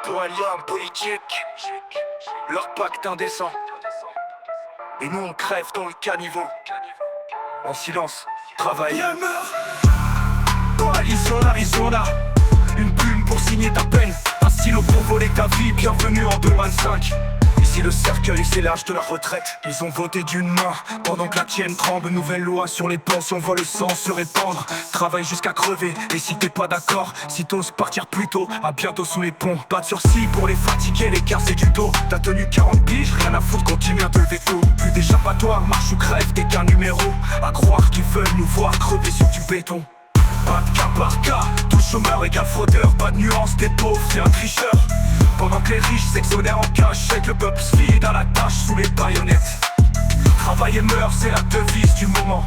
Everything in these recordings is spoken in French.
Pour un lien politique, leur pacte indécent. Et nous on crève dans le caniveau. En silence, travail. Coalition Arizona, une plume pour signer ta peine, un stylo pour voler ta vie, bienvenue en 2025. Ici le cercueil, c'est l'âge de la retraite. Ils ont voté d'une main, pendant que la tienne tremble. Nouvelle loi sur les pensions, voit le sang se répandre. Travaille jusqu'à crever, et si t'es pas d'accord, si t'oses partir plus tôt, à bientôt sous les ponts. Pas de sursis pour les fatigués, les c'est du dos. T'as tenu 40 piges, rien à foutre, continue à te lever tôt. Plus d'échappatoire, marche ou crève, t'es qu'un numéro. À croire qu'ils veulent nous voir crever sur du béton. Pas de cas par cas, tout chômeur égale fraudeur. Pas de nuance, des pauvres, c'est un tricheur. Pendant que les riches s'exonèrent en cachette, le peuple se vide à la tâche sous les baïonnettes. Travail et meurt, c'est la devise du moment.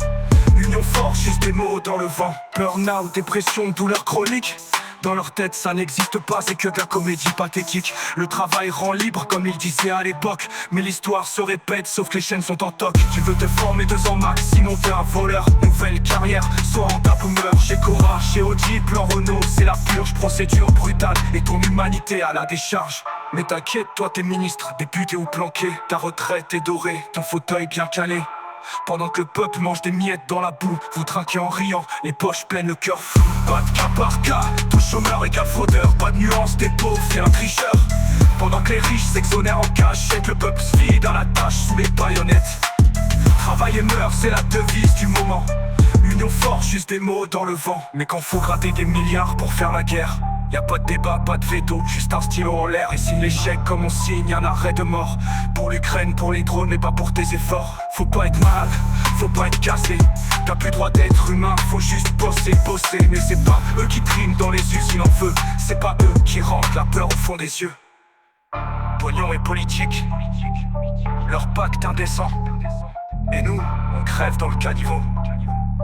Union forte, juste des mots dans le vent. Burn-out, dépression, douleur chronique. Dans leur tête ça n'existe pas, c'est que de la comédie pathétique. Le travail rend libre comme ils disaient à l'époque. Mais l'histoire se répète sauf que les chaînes sont en toc. Tu veux te former 2 ans max, sinon t'es un voleur. Nouvelle carrière, soit en tape ou meurs. Chez Cora, chez Audi, plan Renault, c'est la purge. Procédure brutale et ton humanité à la décharge. Mais t'inquiète, toi t'es ministre, député ou planqué. Ta retraite est dorée, ton fauteuil bien calé. Pendant que le peuple mange des miettes dans la boue, vous trinquez en riant, les poches pleines, le cœur fou. Pas de cas par cas, tout chômeur égale fraudeur. Pas de nuance, des pauvres, c'est un tricheur. Pendant que les riches s'exonèrent en cachette, le peuple se vide dans la tâche sous les baïonnettes. Travail et meurt, c'est la devise du moment. Union forte, juste des mots dans le vent. Mais quand faut gratter des milliards pour faire la guerre, y'a pas de débat, pas de veto, juste un stylo en l'air. Et signe l'échec comme on signe un arrêt de mort. Pour l'Ukraine, pour les drones, mais pas pour tes efforts. Faut pas être malade, faut pas être cassé. T'as plus droit d'être humain, faut juste bosser, bosser. Mais c'est pas eux qui triment dans les usines en feu. C'est pas eux qui rendent la peur au fond des yeux. Pognon et politique, leur pacte indécent. Et nous, on crève dans le caniveau.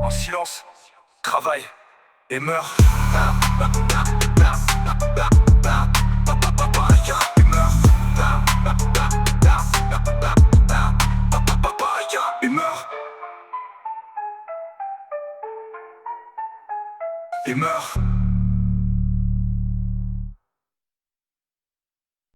En silence, travaille et meurt. Et meurt.